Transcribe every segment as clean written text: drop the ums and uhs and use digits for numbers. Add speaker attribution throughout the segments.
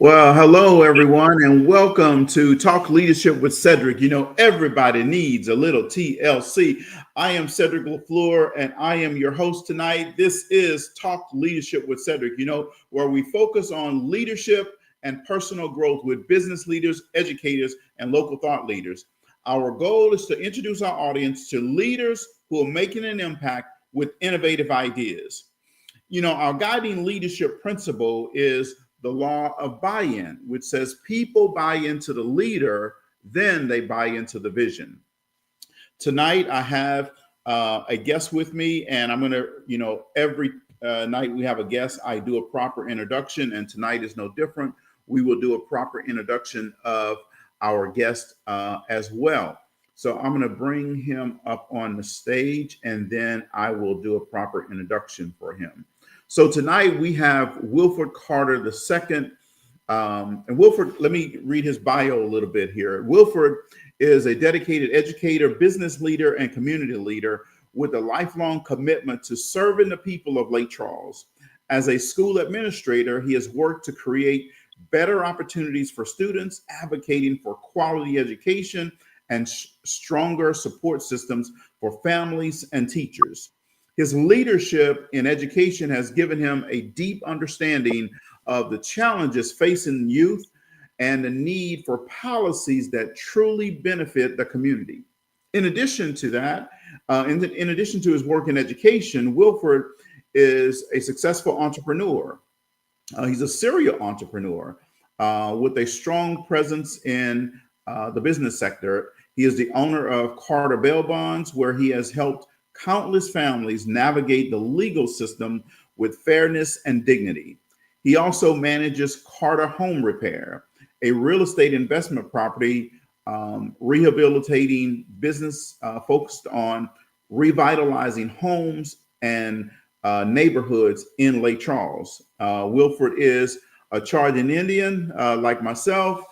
Speaker 1: Well, hello everyone, and welcome to Talk Leadership with Cedric. You know, everybody needs a little TLC. I am Cedric LaFleur, and I am your host tonight. This is Talk Leadership with Cedric, where we focus on leadership and personal growth with business leaders, educators, and local thought leaders. Our goal is to introduce our audience to leaders who are making an impact with innovative ideas. Our guiding leadership principle is the law of buy-in, which says people buy into the leader, then they buy into the vision. Tonight, I have a guest with me, and I'm going to, every night we have a guest, I do a proper introduction, and tonight is no different. We will do a proper introduction of our guest as well. So I'm going to bring him up on the stage, and then I will do a proper introduction for him. So tonight we have Wilford Carter II. And Wilford, let me read his bio a little bit here. Wilford is a dedicated educator, business leader, and community leader with a lifelong commitment to serving the people of Lake Charles. As a school administrator, he has worked to create better opportunities for students, advocating for quality education and stronger support systems for families and teachers. His leadership in education has given him a deep understanding of the challenges facing youth and the need for policies that truly benefit the community. In addition to that, in addition to his work in education, Wilford is a successful entrepreneur. He's a serial entrepreneur with a strong presence in the business sector. He is the owner of Carter Bail Bonds, where he has helped countless families navigate the legal system with fairness and dignity. He also manages Carter Home Repair, a real estate investment property rehabilitating business focused on revitalizing homes and neighborhoods in Lake Charles. Wilford is a charging Indian like myself.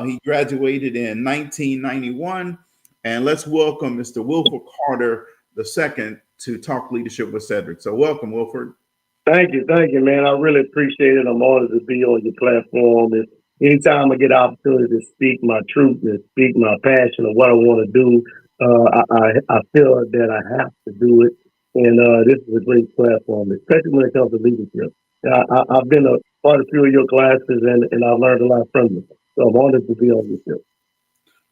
Speaker 1: He graduated in 1991. And let's welcome Mr. Wilford Carter II to Talk Leadership with Cedric. So welcome, Wilford.
Speaker 2: Thank you, man. I really appreciate it. I'm honored to be on your platform. Anytime I get an opportunity to speak my truth and speak my passion of what I want to do, I feel that I have to do it. And this is a great platform, especially when it comes to leadership. I've been a part of a few of your classes, and I've learned a lot from you. So I'm honored to be on this show.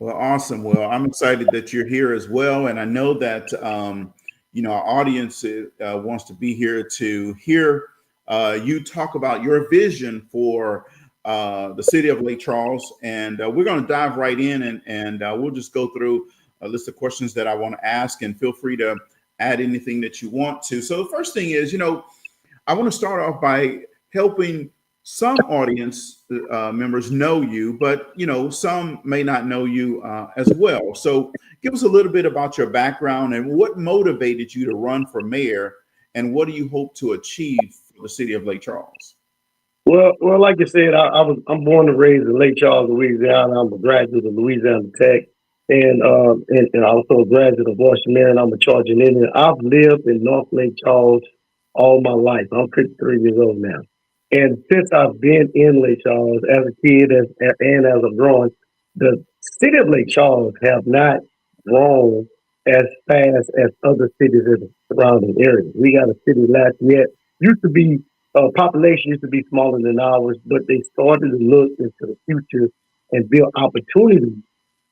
Speaker 1: Well, awesome. Well, I'm excited that you're here as well. And I know that, our audience wants to be here to hear you talk about your vision for the city of Lake Charles. And we're going to dive right in and we'll just go through a list of questions that I want to ask, and feel free to add anything that you want to. So the first thing is, I want to start off by helping some audience members know you, but some may not know you as well. So give us a little bit about your background and what motivated you to run for mayor, and what do you hope to achieve for the city of Lake Charles?
Speaker 2: Well, like you said, I'm born and raised in Lake Charles, Louisiana. I'm a graduate of Louisiana Tech, and also a graduate of Washington. I'm a charging Indian. I've lived in North Lake Charles all my life. I'm 53 years old now. And since I've been in Lake Charles as a kid and as a growing, the city of Lake Charles have not grown as fast as other cities in the surrounding areas. We got a city Lafayette, used to be, population used to be smaller than ours, but they started to look into the future and build opportunities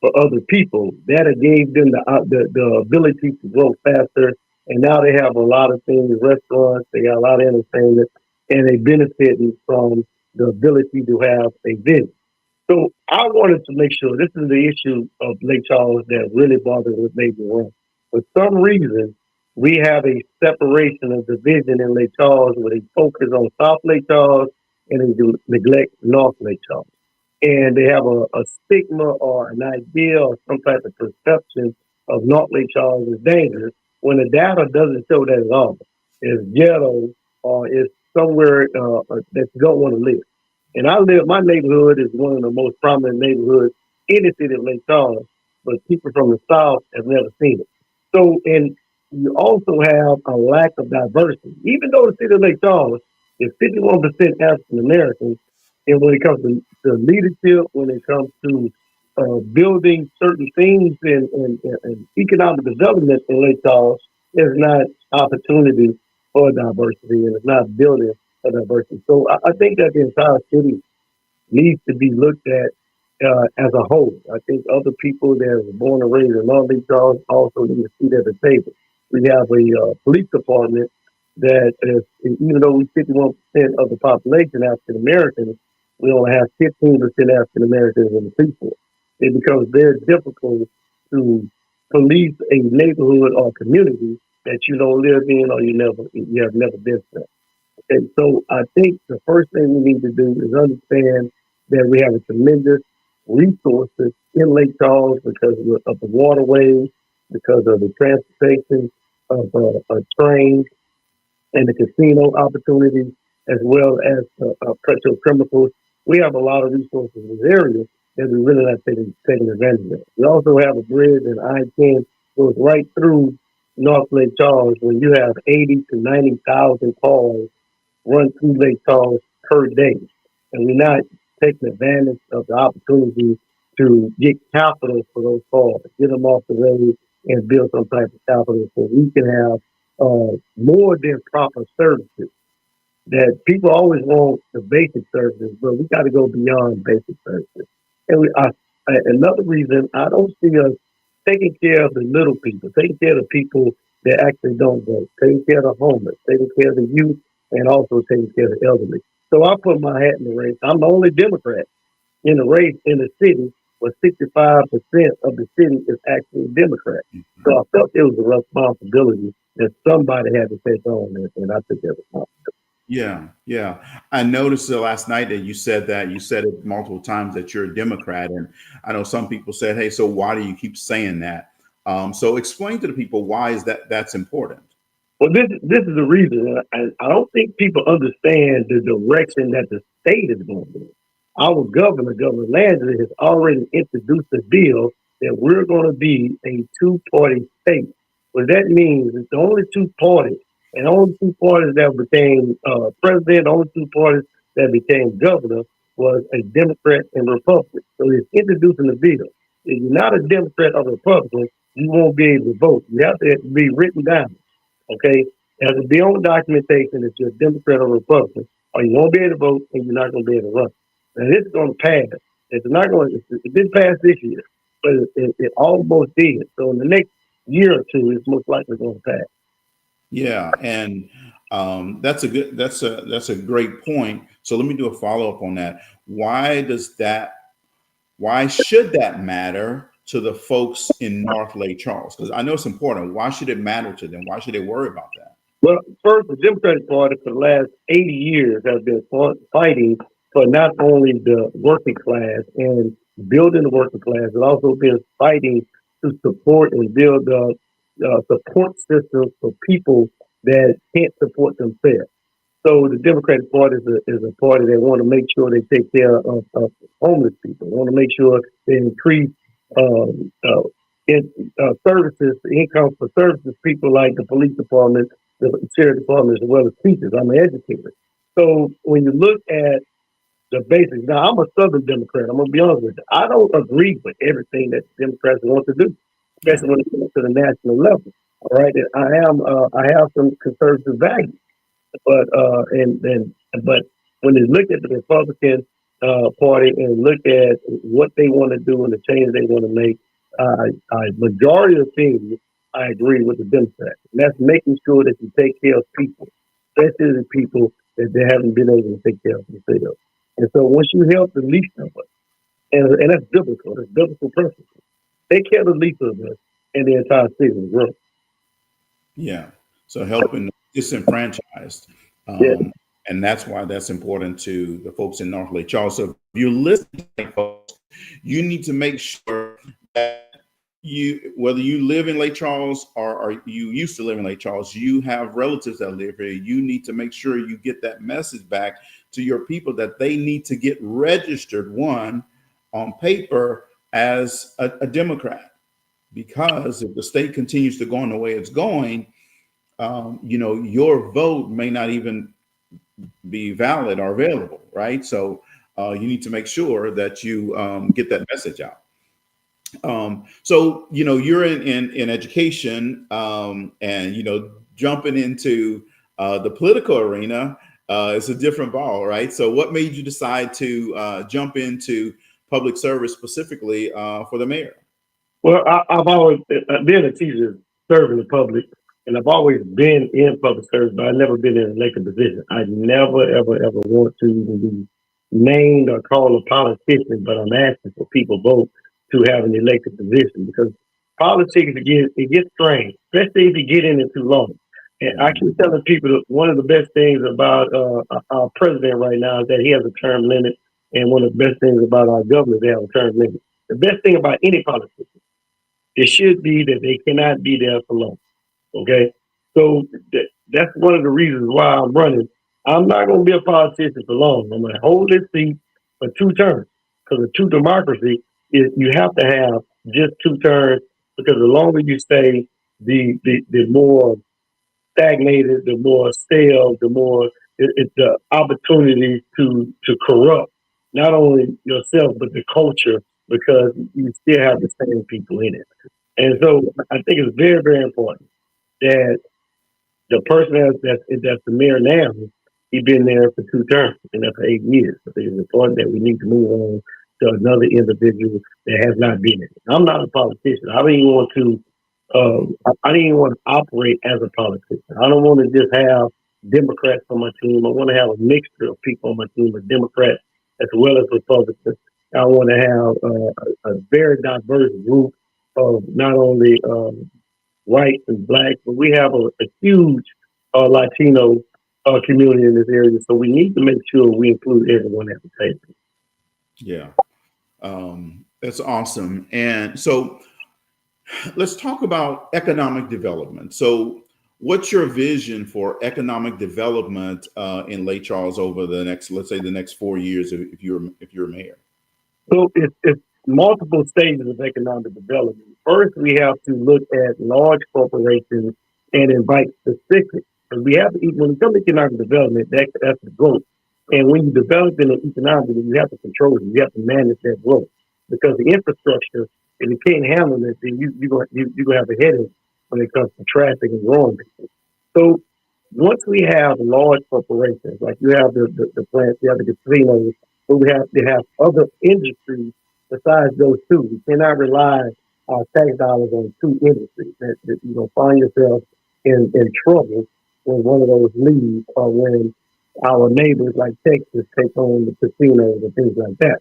Speaker 2: for other people. That gave them the ability to grow faster. And now they have a lot of things, restaurants, they got a lot of entertainment, and they benefiting from the ability to have a vision. So I wanted to make sure this is the issue of Lake Charles that really bothers with Major One. For some reason, we have a separation of division in Lake Charles where they focus on South Lake Charles and they neglect North Lake Charles. And they have a stigma or an idea or some type of perception of North Lake Charles is dangerous when the data doesn't show that at all. It's ghetto or it's somewhere that you don't want to live. And my neighborhood is one of the most prominent neighborhoods in the city of Lake Charles, but people from the South have never seen it. So, and you also have a lack of diversity. Even though the city of Lake Charles is 51% African Americans, And when it comes to leadership, when it comes to building certain things and economic development in Lake Charles, there's not opportunity for diversity and it's not building for diversity. So I think that the entire city needs to be looked at as a whole. I think other people that are born and raised in Long Beach Charles also need to sit at the table. We have a police department that is, even though we 51% of the population African Americans, we only have 15% African Americans in the police force. It becomes very difficult to police a neighborhood or community that you don't live in or you have never been to. And so I think the first thing we need to do is understand that we have a tremendous resources in Lake Charles because of the waterways, because of the transportation of trains and the casino opportunities, as well as petrochemicals. We have a lot of resources in this area that we really not taking advantage of. We also have a bridge and I-10 goes right through North Lake Charles when you have 80 to 90,000 cars run through Lake Charles per day. And we're not taking advantage of the opportunity to get capital for those cars, get them off the road and build some type of capital so we can have more than proper services. That people always want the basic services, but we got to go beyond basic services. And another reason I don't see us taking care of the little people, taking care of the people that actually don't vote, taking care of the homeless, taking care of the youth, and also taking care of the elderly. So I put my hat in the race. I'm the only Democrat in the race in the city, where 65% of the city is actually Democrat. So I felt it was a responsibility that somebody had to take on, and I took that responsibility.
Speaker 1: Yeah, yeah. I noticed last night that you said it multiple times that you're a Democrat, and I know some people said, "Hey, so why do you keep saying that?" So explain to the people why is that's important.
Speaker 2: Well, this is the reason. I don't think people understand the direction that the state is going in. Our governor, Governor Landry, has already introduced a bill that we're going to be a two-party state. What that means is the only two parties, and only two parties that became president, the only two parties that became governor was a Democrat and Republican. So he's introducing the bill. If you're not a Democrat or Republican, you won't be able to vote. You have to be written down. Okay, it has to be on documentation that you're a Democrat or Republican, or you won't be able to vote and you're not going to be able to run. Now this is going to pass. It's not going. It didn't pass this year, but it almost did. So in the next year or two, it's most likely going to pass.
Speaker 1: Yeah, and that's a great point. So let me do a follow up on that. Why should that matter to the folks in North Lake Charles? Because I know it's important. Why should it matter to them? Why should they worry about that?
Speaker 2: Well, first, the Democratic Party for the last 80 years has been fighting for not only the working class and building the working class, but also been fighting to support and build support systems for people that can't support themselves. So the Democratic Party is a party that want to make sure they take care of homeless people. They want to make sure they increase um, uh, services, income for services, people like the police department, the sheriff department, as well as teachers. I'm an educator. So when you look at the basics, now I'm a Southern Democrat. I'm gonna be honest with you. I don't agree with everything that the Democrats want to do,
Speaker 1: Yeah,
Speaker 2: especially when it comes to the national level. All right, and I have some conservative values. But but when they look at the Republican Party and look at what they want to do and the change they want to make, majority of things I agree with the Democrats. And that's making sure that you take care of people, especially the people that they haven't been able to take care of themselves. And so once you help the least of us, and that's biblical principle. Take care of the least of us, and the entire city will grow.
Speaker 1: yeah. So helping the disenfranchised,
Speaker 2: Yeah.
Speaker 1: um, and that's why that's important to the folks in North Lake Charles. So if you're listening, folks, you need to make sure that whether you live in Lake Charles or you used to live in Lake Charles, you have relatives that live here. You need to make sure you get that message back to your people that they need to get registered, one, on paper as a Democrat. Because if the state continues to go in the way it's going, your vote may not even be valid or available, right? So you need to make sure that you get that message out. So you're in education, and jumping into the political arena is a different ball, right? So what made you decide to jump into public service specifically for the mayor?
Speaker 2: Well, I've always been a teacher serving the public, and I've always been in public service, but I've never been in an elected position. I never, ever, ever want to even be named or called a politician, but I'm asking for people vote to have an elected position because politics it gets strange, especially if you get in it too long. And I
Speaker 1: Mhm.
Speaker 2: keep telling people that one of the best things about our president right now is that he has a term limit, and one of the best things about our governor is they have a term limit. The best thing about any politician it should be that they cannot be there for long. Okay, so that's one of the reasons why I'm running. I'm not going to be a politician for long. I'm going to hold this seat for 2 terms because a true democracy is you have to have just 2 terms because the longer you stay, the more stagnated, the more stale, the more it's the opportunity to corrupt not only yourself but the culture because you still have the same people in it. And so I think it's very, very important that the person that's the mayor now, he's been there for 2 terms and that's for 8 years. I think it's important that we need to move on to another individual that has not been it. I'm not a politician. I don't even want to. I don't even want to operate as a politician. I don't want to just have Democrats on my team. I want to have a mixture of people on my team, of Democrats as well as Republicans. I want to have a very diverse group of not only whites and blacks, but we have a huge Latino community in this area. So we need to make sure we include everyone at the table.
Speaker 1: Yeah, that's awesome. And so let's talk about economic development. So, what's your vision for economic development in Lake Charles over the next, let's say, the next 4 years, if you're mayor?
Speaker 2: So it's multiple stages of economic development. First, we have to look at large corporations and invite specific. Because we have to, when it comes to economic development, that's the growth. And when you develop in an economic, you have to control it. You have to manage that growth because the infrastructure, if you can't handle it, then you're gonna have a headache when it comes to traffic and growing people. So once we have large corporations, like you have the plants, you have the casinos, but we have to have other industries besides those two. We cannot rely our tax dollars on 2 industries. That you're gonna find yourself in trouble when one of those leaves or when our neighbors like Texas take on the casinos and things like that.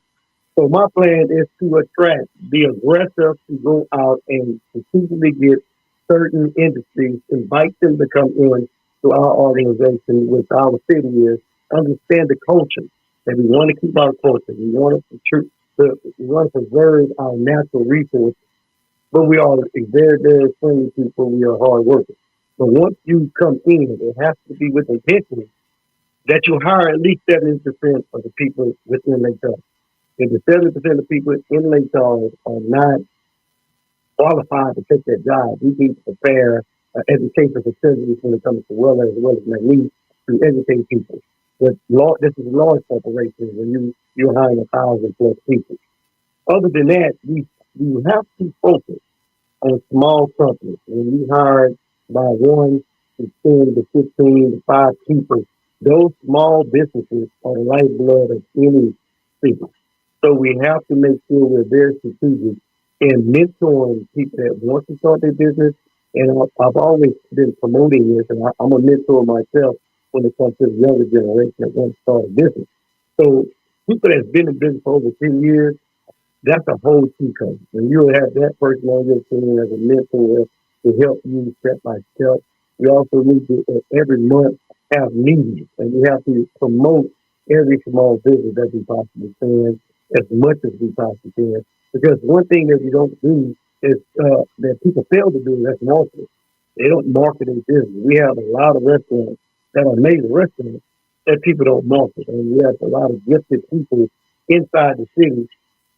Speaker 2: So my plan is to attract, be aggressive to go out and strategically get certain industries, invite them to come in to our organization, which our city is, understand the culture. That we want to keep our culture. We want we want to preserve our natural resources, but we are a very, very friendly people. We are hard workers. But once you come in, it has to be with intention that you hire at least 70% of the people within Lake Charles. If the 70% of people in Lake Charles are not qualified to take that job, we need to prepare education facilities when it comes to well as my need to educate people. But this is large corporations when you're hiring 1,000+ people. Other than that, we have to focus on small companies. When you hire by 1 to 10 to 15 to 5 people, those small businesses are the lifeblood of any city. So we have to make sure we're very strategic in mentoring people that want to start their business. And I've always been promoting this, and I'm a mentor myself when it comes to the younger generation that wants to start a business. So people that's been in business for over 10 years, that's a whole team. And you'll have that person on your team as a mentor to help you step by step. We also need to every month have meetings, and we have to promote every small business that we possibly can as much as we possibly can. Because one thing that we don't do is that people fail to do is that's marketing. They don't market their business. We have a lot of restaurants that are amazing restaurants that people don't market, and we have a lot of gifted people inside the city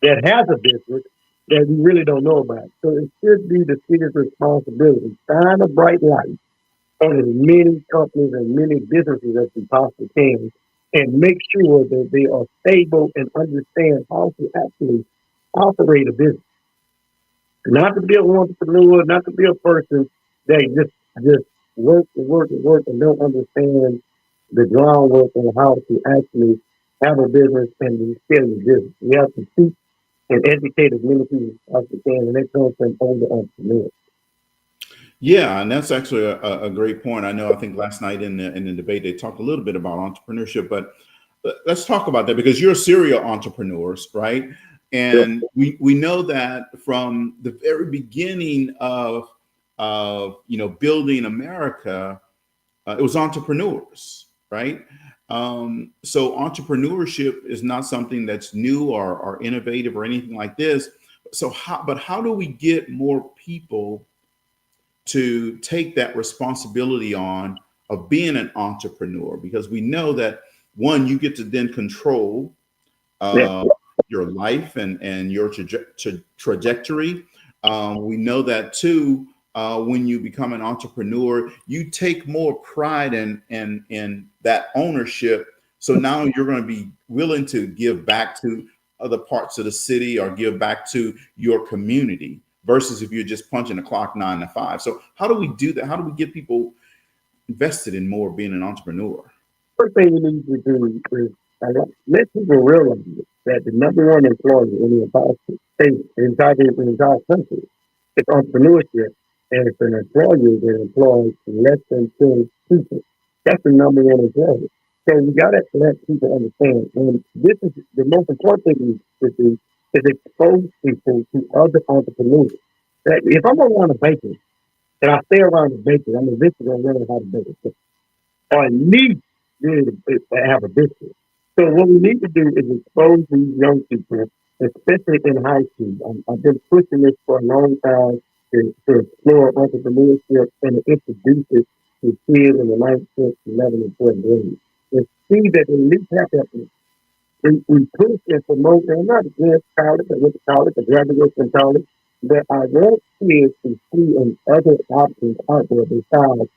Speaker 2: that has a business that we really don't know about. So it should be the city's responsibility. Shine a bright light on as many companies and many businesses as we possibly can and make sure that they are stable and understand how to actually operate a business. Not to be an entrepreneur, not to be a person that just work and work and work and don't understand the groundwork on how to actually have a business and be scale your business. You have to teach and educate as many people as you can, and that comes from older entrepreneurs.
Speaker 1: Yeah, and that's actually a great point. I know. I think last night in the debate they talked a little bit about entrepreneurship, but let's talk about that because you're serial entrepreneurs, right?
Speaker 2: So,
Speaker 1: And we know that from the very beginning of building America, it was entrepreneurs, right? So entrepreneurship is not something that's new or innovative or anything like this. So how do we get more people to take that responsibility on of being an entrepreneur? Because we know that one, you get to then control
Speaker 2: yeah,
Speaker 1: uh, your life and your trajectory. We know that too. When you become an entrepreneur, you take more pride in that ownership. So now you're going to be willing to give back to other parts of the city or give back to your community versus if you're just punching the clock 9 to 5. So how do we do that? How do we get people invested in more being an entrepreneur?
Speaker 2: first thing you need to do is let people realize that the number one employer in the entire state, the entire country, is entrepreneurship, and it's an employer that employs less than 10 people. That's the number one employer. So you got to let people understand, and this is the most important thing to do is expose people to other entrepreneurs. That if I'm around a baker and I stay around the baker, I'm eventually going to learn how to bake a cake or at least really have a business. So what we need to do is expose these young people, especially in high school. I've been pushing this for a long time to explore entrepreneurship and to introduce it to kids in the 9th, 10th, 11th, and 12th grade. And see that they at least have that we push and promote, and I'm not against college, I went to college, I graduated from college, but I want kids to see other options out there besides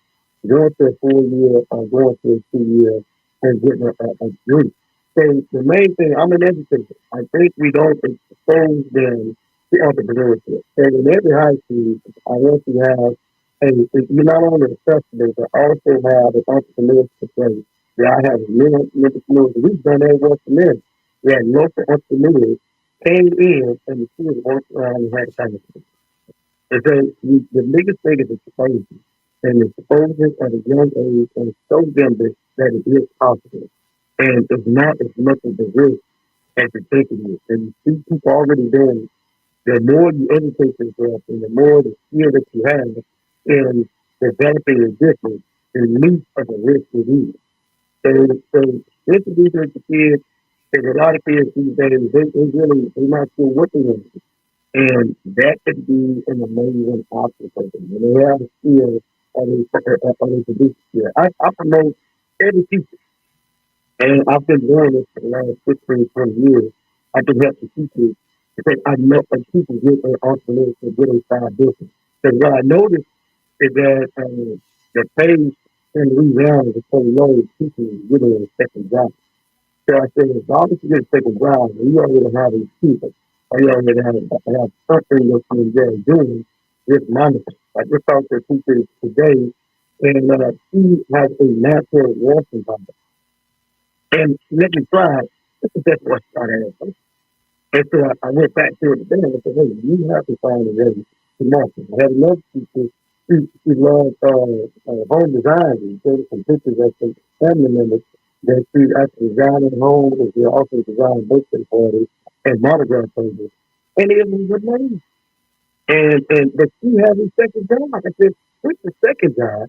Speaker 2: going to a 4 year or going to a 2 year and getting a degree. So the main thing, I'm an educator. I think we don't expose them to entrepreneurship. So in every high school, I want to have you're not only a festival, but also have an entrepreneurship place. Yeah, I have many entrepreneurs. We've done that once a minute. We had local entrepreneurs came in and the kids walked around and had a conversation. And so the biggest thing is exposure and exposure at a young age and show them that it is possible. And it's not as much of a risk as you think it is. And you see people already doing it. The more you educate yourself and the more the skill that you have in developing your business, the least of a risk it is. So introducing to kids, because a lot of kids these days, they're not sure what they want. And that could be an amazing option for them. When they have a skill or they produce a skill. I promote every teacher, and I've been doing this for the last 15, 20 years. I can help the teachers because I know that people get their entrepreneurs to get a side business. Because what I noticed is that the pay in Louisiana is so low, people getting a second job. So I said, as long as you get a second job, you already have a people, or you already have something that you enjoy doing with money. I just talked to a teacher today, and she has a natural washing company. And let me try it. This is just what started out. And so I went back to it then and I said, hey, you have to find a way to market. I had another teacher, she loved home design. And showed some pictures of some family members that she actually designed at home and she also designed birthday parties and monograph pages. And it was amazing. And but she had a second job. I said, what's the second job?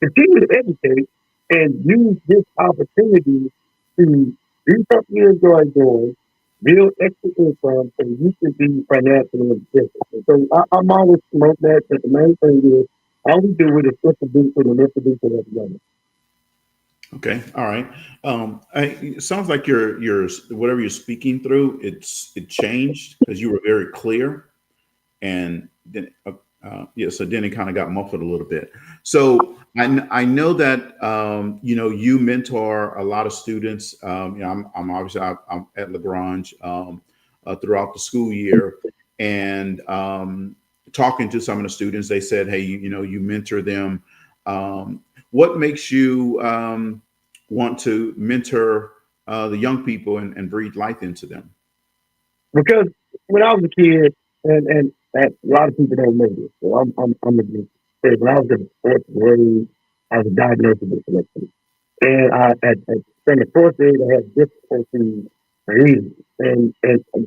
Speaker 2: Continue to educate and use this opportunity to do something you enjoy doing, build extra income, so you can be financially independent. So I'm always promote that, but the main thing is all we do with it is introduce it and introduce it together.
Speaker 1: Okay, all right. It sounds like your whatever you're speaking through, it changed because you were very clear, and then Yeah, so then it kind of got muffled a little bit. So I know that you mentor a lot of students. I'm obviously I'm at Lagrange throughout the school year, and talking to some of the students, they said, "Hey, you mentor them. What makes you want to mentor the young people and breathe life into them?"
Speaker 2: Because when I was a kid, and a lot of people don't know this, so I'm gonna just say when I was in the fourth grade, I was diagnosed with dyslexia. And from the fourth grade, I had difficulty reading. And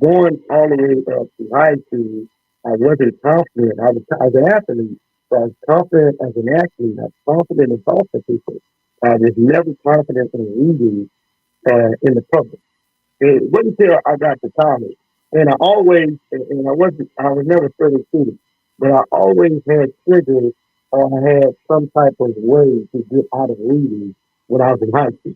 Speaker 2: going all the way up to high school, I wasn't confident. I was an athlete, so I was confident as an athlete. I was confident in talking to people. I was never confident in reading in the public. It wasn't until I got to college, and I was never a fairly student, but I always had triggers or I had some type of way to get out of reading when I was in high school.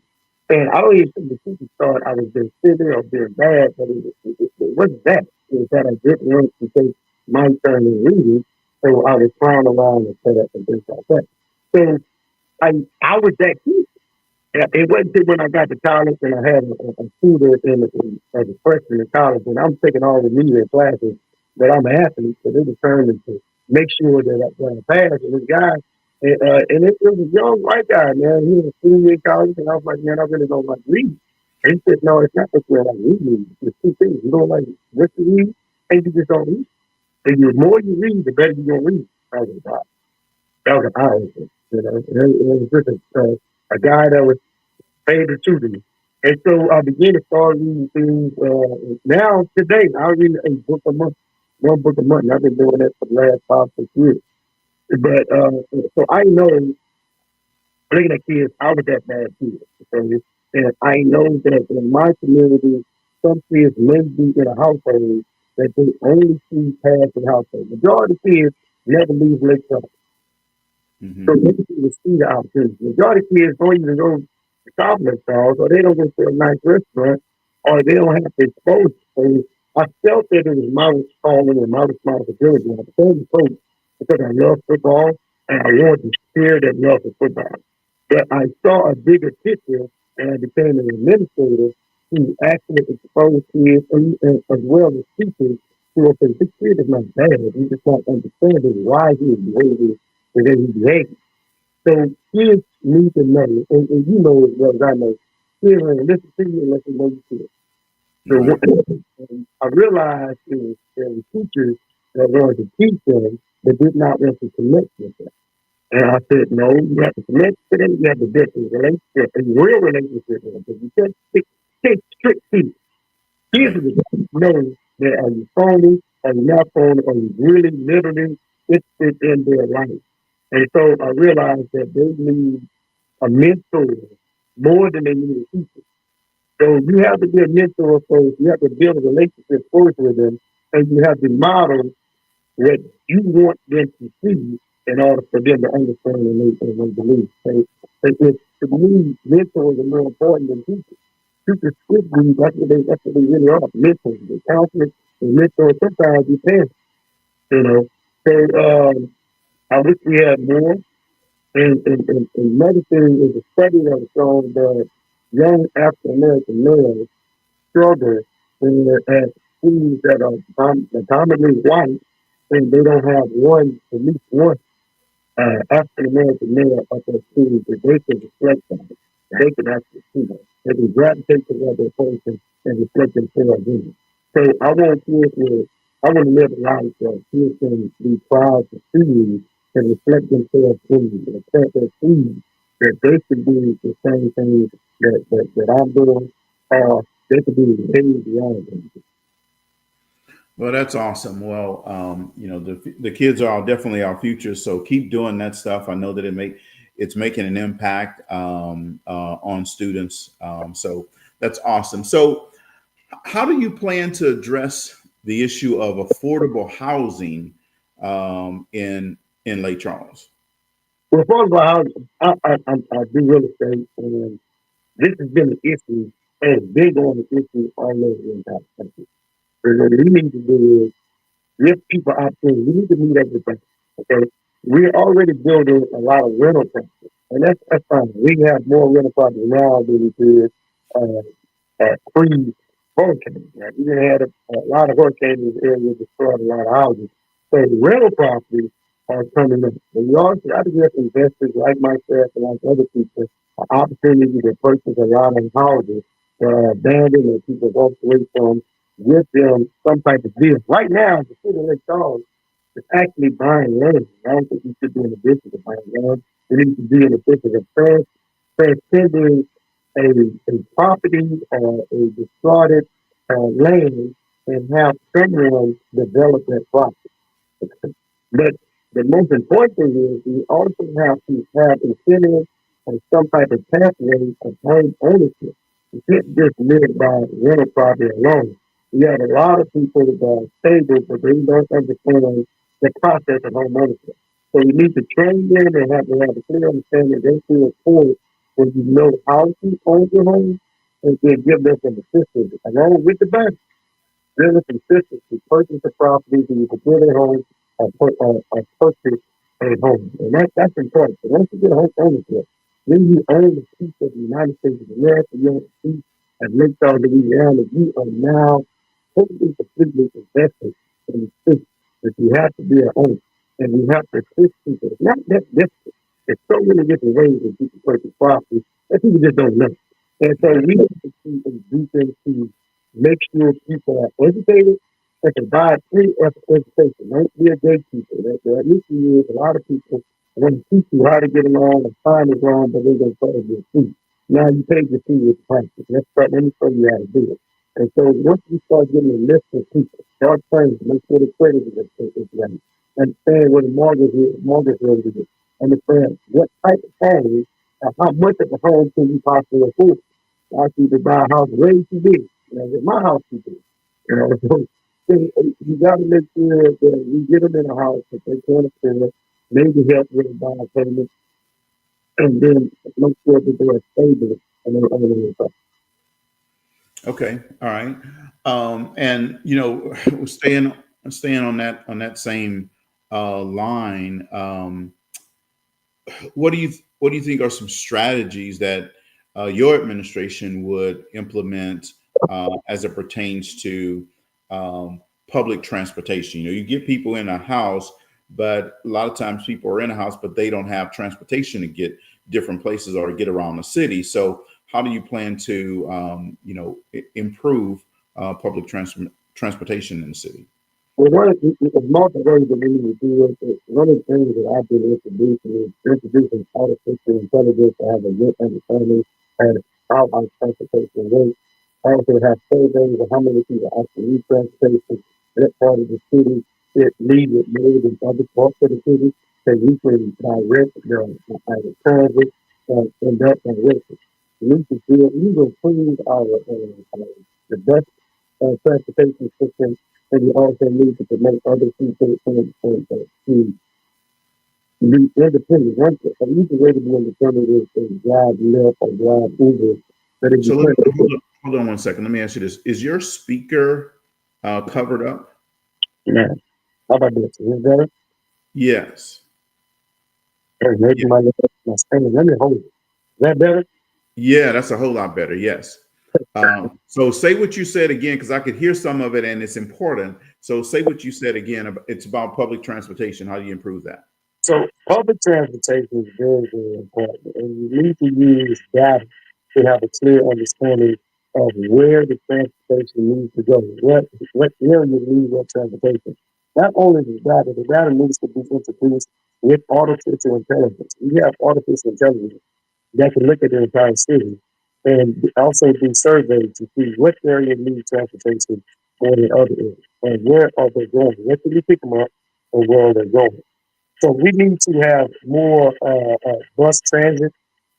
Speaker 2: And I don't even think the teacher thought I was being silly or being bad, but it wasn't that. It was that I didn't want to take my turn in reading, so I was frowned around and set up and things like that. So I was that kid. Yeah, it wasn't until when I got to college and I had a tutor as a freshman in college, and I'm taking all the media classes that I'm an athlete, so they determined to make sure that I passed. And this guy, and it was a young white guy, man. He was a senior in college, and I was like, man, I really don't like reading. And he said, no, it's not that you don't like reading. It's two things. You don't like what you read, and you just don't read. And the more you read, the better you're going to read. I was like, wow, that was an eye opener. It was just a guy that was paid the tutoring. And so I began to start reading things. Now, today, I read a book a month, one book a month. And I've been doing that for the last 5, 6 years. But so I know, looking at kids, I was that bad kid. So, and I know that in my community, some kids may be in a household that they only see past the household. Majority of kids never leave Lake Charles. So
Speaker 1: Hmm.
Speaker 2: maybe people see the opportunity. Majority of kids don't even go to compliment stores, or they don't go to a nice restaurant, or they don't have to expose. So I felt that it was my calling and my responsibility. I became a coach because I love football and I wanted to share that love for football. But I saw a bigger picture and I became an administrator who actually exposed kids and as well as teachers to okay, this kid is not bad. He just not understanding why he is behaving the way he behaves. So kids need to know, and you know as well as I know, kids will listen to you unless they know you feel. So
Speaker 1: Right.
Speaker 2: I realized there were teachers that wanted to teach them but did not want to connect with them. And I said, no, you have to connect with them, you have to build a relationship, a real relationship with them. Because you can't trick kids. Kids are the ones who know that are you phony, are you not phony, are you really literally interested in their life. And so I realized that they need a mentor more than they need a teacher. So you have to be a mentor first. You have to build a relationship first with them, and you have to model what you want them to see in order for them to understand and they believe. So to me, mentors are more important than teachers. Teachers should be that's what they really are. Mentors, they counselors, and mentors sometimes you parents, you know. So I wish we had more. And medicine is a study that has shown that young African American males struggle at schools that are predominantly white, and they don't have at least one African American male up at school that they can reflect on. They can actually see that. They can gravitate to the other person and reflect themselves in it. So I want to live a life that kids can be proud to see and reflect themselves in it, and plant their seeds that they can do the same things that I'm doing, or they can do way beyond them.
Speaker 1: Well, that's awesome. Well, the kids are definitely our future, so keep doing that stuff. I know that it's making an impact on students. So that's awesome. So, how do you plan to address the issue of affordable housing in Lake Charles?
Speaker 2: Well, first of all, I do real estate, and this has been an issue, and big on the issue all over the entire country. And what we need to do is give people opportunity. We need to meet everybody. Okay, we're already building a lot of rental properties, and that's fine. We have more rental properties now than we did pre-hurricane. Right? We done had a lot of hurricanes in this area destroyed a lot of houses. So rental properties are coming up. But we also got to give investors like myself and like other people an opportunity to purchase a lot of houses that are abandoned and people walk away from with them some type of deal. Right now, the city of Lake Charles is actually buying land. I don't think we should be in the business of buying land. We need to be in the business of transcending a, a property or a discarded land and have someone develop that property. But the most important thing is we also have to have incentives and some type of pathway of home ownership. You can't just live by rental property alone. We have a lot of people that are stable, but they don't understand the process of home ownership. So you need to train them and have to have a clear understanding. They feel a point where you know how to own your home and then give them some assistance along with the bank. There's a consistency. Purchase the property, so you can build a home or purchase a home. And that's important. So once you get a home ownership, then you own the piece of the United States of America, you own the piece of Lake Charles, Louisiana. You are now totally, completely invested in the state. That you have to be an owner. And you have to assist people. It's not that difficult. There's so many different ways that people purchase property that people just don't know. And so
Speaker 1: Right.
Speaker 2: we have to see and do things to make sure people are educated and provide free education. Don't be a gatekeeper. That issue is a lot of people want to teach you how to get along and find it wrong, but they're going to charge you a fee. Now you pay the fee with practice. Let me show you how to do it. And so once you start getting a list of people, start training, make sure the credit is right. Understand what the mortgage rate is. Understand what type of home, how much of a home can you possibly afford. I see to buy a house way too big. Get my house too big. So you got to make sure that we get them in a house that they can afford, maybe help with a down payment, and then make sure that they are stable and they're owning their property.
Speaker 1: Okay. All right. And staying on that same line. What do you think are some strategies that your administration would implement as it pertains to public transportation? You get people in a house, but a lot of times people are in a house, but they don't have transportation to get different places or to get around the city. So, how do you plan to improve public transportation in the city?
Speaker 2: Well, there's multiple ways that we need to do it. One of the things that I've been introducing is introducing artificial intelligence to have a good understanding and how our transportation works. I also have surveys of how many people actually use transportation. That part of the city it leads it more than other parts of the city. So we can direct the transit in that direction. We need to build, we need to improve the best transportation system, and you also need to promote other people to be independent. An easy way to be independent is drive Lyft or drive Uber. But if you
Speaker 1: So let me
Speaker 2: can't,
Speaker 1: hold on 1 second. Let me ask you this: is your speaker covered up?
Speaker 2: nah, how about this? Is this better?
Speaker 1: Yes.
Speaker 2: Or
Speaker 1: Yeah.
Speaker 2: maybe my stand. Let me hold it. Is that better?
Speaker 1: Yeah, that's a whole lot better. Yes. So say what you said again, because I could hear some of it and it's important. So say what you said again. It's about public transportation. How do you improve that?
Speaker 2: So public transportation is very, very important, and you need to use data to have a clear understanding of where the transportation needs to go, what area needs what transportation. Not only the data needs to be introduced with artificial intelligence. We have artificial intelligence that can look at the entire city and also do surveys to see what area needs transportation more than other areas, and where are they going? Where can we pick them up, and where are they going? So we need to have more bus transit,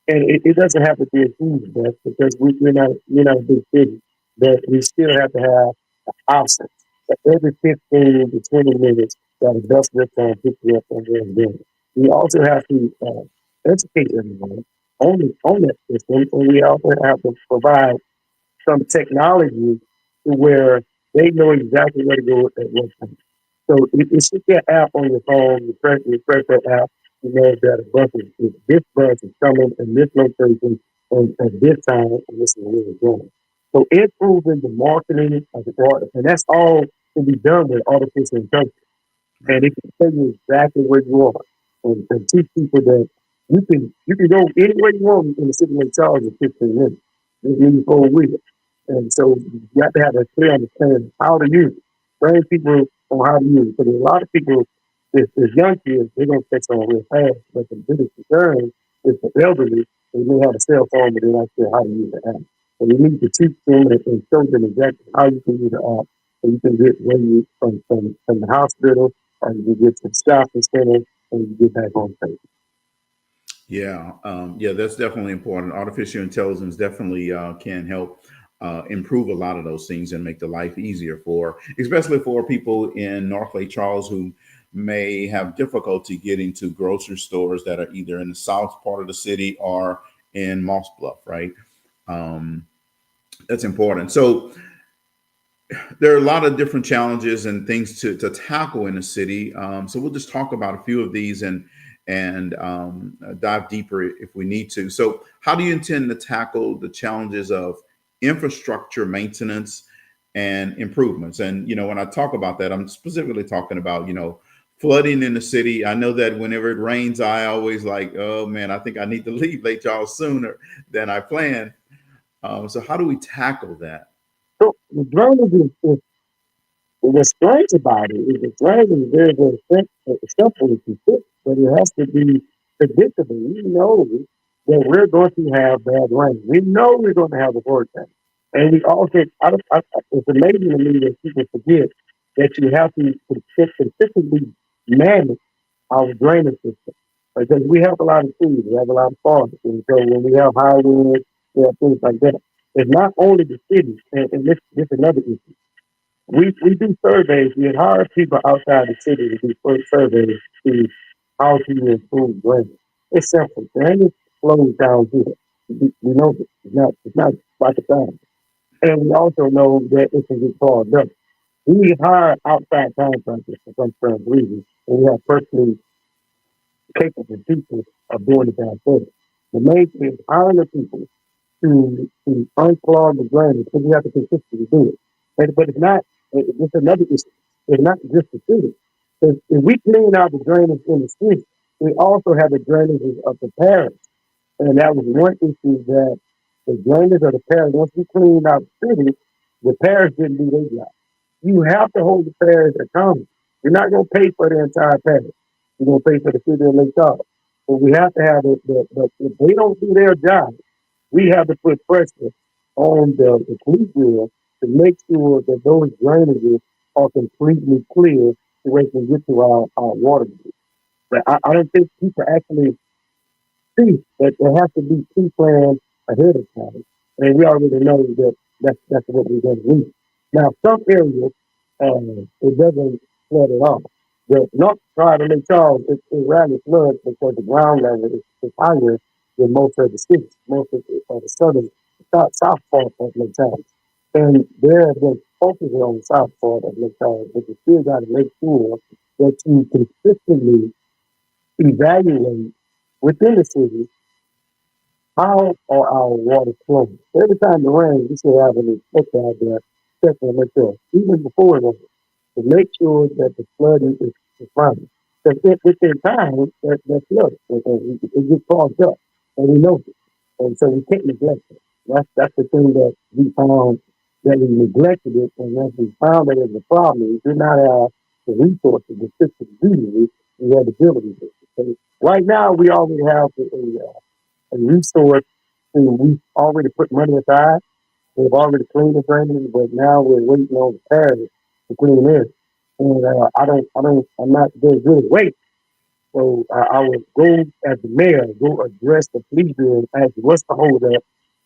Speaker 2: and it doesn't have to be a huge bus because we're not a big city, but we still have to have options. So every 15 to 20 minutes, that a bus will come pick you up and then again. We also have to educate everyone on that system, and we also have to provide some technology to where they know exactly where to go at what time. So you should get app on your phone, you press that app, you know that a bus this bus is coming in this location and at this time, and this is where it's going. So improving the marketing of the art, and that's all can be done with artificial intelligence.
Speaker 1: Right.
Speaker 2: And it can tell you exactly where you are and teach people that you can go anywhere you want in the city of Charles in 15 minutes. And then you go with it. And so you have to have a clear understanding of how to use it. Train people on how to use it. Because a lot of people, if young kids, they're going to take on real fast. But the biggest concern is the elderly. They may have a cell phone, but they're not sure how to use the app. So you need to teach them and show them exactly how you can use the app so you can get where you from the hospital or you get to the shopping center and you get back on stage.
Speaker 1: Yeah, yeah, that's definitely important. Artificial intelligence definitely can help improve a lot of those things and make the life easier for, especially for people in North Lake Charles who may have difficulty getting to grocery stores that are either in the south part of the city or in Moss Bluff, right? Um, that's important. So there are a lot of different challenges and things to tackle in the city. So we'll just talk about a few of these and dive deeper if we need to. So, how do you intend to tackle the challenges of infrastructure maintenance and improvements? And when I talk about that, I'm specifically talking about flooding in the city. I know that whenever it rains, I always like, oh man, I think I need to leave Lake Charles sooner than I planned. So, how do we tackle that?
Speaker 2: So the drainage is what's strange about it is the drainage is very, very simple to fix, but it has to be predictable. We know that we're going to have bad rain. We know we're going to have a hurricane. And we also, it's amazing to me that people forget that you have to consistently manage our drainage system. Because we have a lot of trees, we have a lot of forests. And so when we have high winds, we have things like that. It's not only the cities, and this is another issue. We do surveys. We hire people outside the city to do surveys to how to improve drainage. It's simple. Drainage flows down here. We know this. It's not like a thing. And we also know that it can get clogged up. We hire outside contractors for some strange reason, and we have personally capable people of doing it ourselves. The main thing is hiring the people to unclog the drainage because we have to consistently do it. But it's not, it's another issue. It's not just the city. If we clean out the drainage in the city, we also have the drainages of the parish. And that was one issue that the drainage of the parish, once we cleaned out the city, the parish didn't do their job. You have to hold the parish accountable. You're not going to pay for the entire parish. You're going to pay for the city of Lake Charles. But we have to have if they don't do their job, we have to put pressure on the police bureau to make sure that those drainages are completely clear so we can get to our water. But I don't think people actually see that there has to be pre-planned ahead of time. And we already know that that's what we're going to do. Now, some areas, it doesn't flood at all. The north side of Lake Charles, it rarely floods because the ground level is higher than most of the cities, most of the southern, south part of Lake Charles. And there have been focusing on the south part of Lake Charles, but you still got to make sure that you consistently evaluate within the city how are our water flowing? Every time it rains, we should have an inspector out there checking to make sure, even before it rains, to make sure that the flooding is fine. Because within time, that flood, it gets clogged up, and we know it. And so we can't neglect it. That's the thing that we found that we neglected it, and once we found that it was a problem, we did not have the resources, the system to do it. We had the ability to. So right now, we already have a resource to we've already put money aside. We've already cleaned the drainage, but now we're waiting on the parish to clean it. And I'm not very good at wait. So I will go as the mayor, go address the police bureau and ask what's the hold up.